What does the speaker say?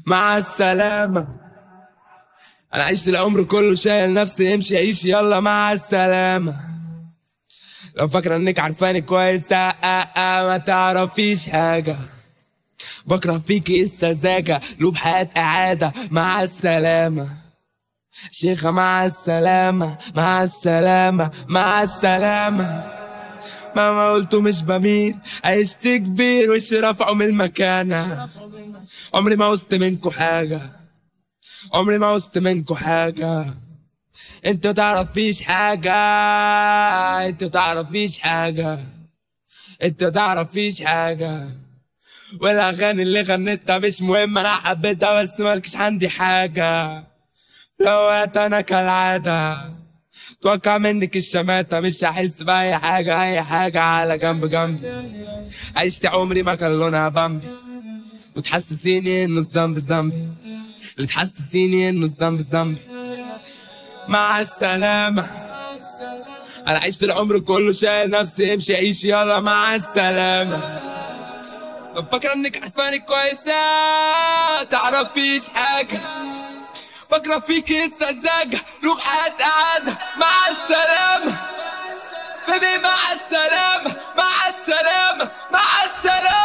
مع السلامة. انا عشت العمر كله شايل نفسي، امشي عيش يلا مع السلامة. لو فاكرة انك عارفاني كويس ما تعرفيش حاجة. بكره فيكي السذاجة، لوب حياة اعادة. مع السلامة شيخة، مع السلامة مع السلامة مع السلامة. مهما قلتوا مش بميل، عشت كبير وش رفعوا من المكانة. عمري ما وسط منكو حاجة، عمري ما وسط منكو حاجة. انتوا تعرفيش حاجة، انتوا تعرفيش حاجة، انتوا تعرفيش حاجة. والاغاني اللي غنيتها مش مهم، انا حبيتها بس مالكش عندي حاجة. لو انا كالعادة توقع منك الشماتة، مش هحس بأي حاجة، أي حاجة على جنب جنبي. عشت عمري ما كان لونها بامبي، وتحسسيني انه الذنب ذنبي، وتحسسيني انه الذنب ذنبي. مع السلامة. انا عشت العمر كله شايل نفسي، امشي عيش يلا مع السلامة. لو فاكرة انك عارفاني كويسة تعرفيش حاجة. بكره فيكي السذاجة، روح حياة قعدة. مع السلامة بيبي، مع السلامة مع السلامة مع السلامة.